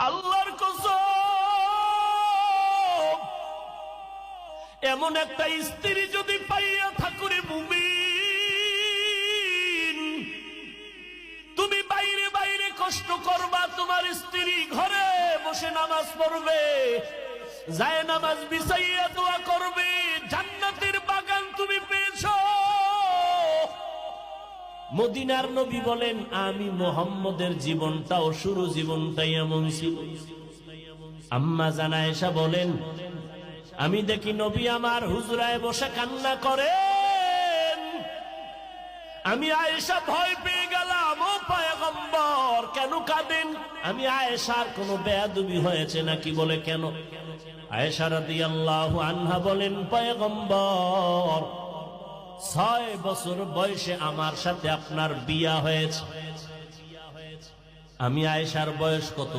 আল্লাহর কসম, এমন একটা স্ত্রী যদি পাইয়া থাকুরে মুমিন, তুমি বাইরে বাইরে কষ্ট করবা, তোমার স্ত্রী ঘরে বসে নামাজ পড়বে, যায় নামাজ বিছাইয়া দোয়া করবে, জান্নাতের বাগান তুমি পেয়েছো। মদিনার নবী বলেন, আমি মুহাম্মদের জীবনটাও শুরু জীবনটাই এমন ছিল। আম্মা জান আয়েশা বলেন, আমি দেখি নবী আমার হুজরায় বসে কান্না করেন। আমি আয়েশা ভয় পেয়ে গেলাম, ও পয়গম্বর কেন কাঁদেন? আমি আয়েশার কোনো বেয়াদবি হয়েছে নাকি? বলে কেন? আয়েশা রাদিয়াল্লাহু আনহা বলেন, পয়গম্বর 6 বছর বয়সে আমার সাথে আপনার বিয়া হয়েছে। আমি আয়েশার বয়স কত?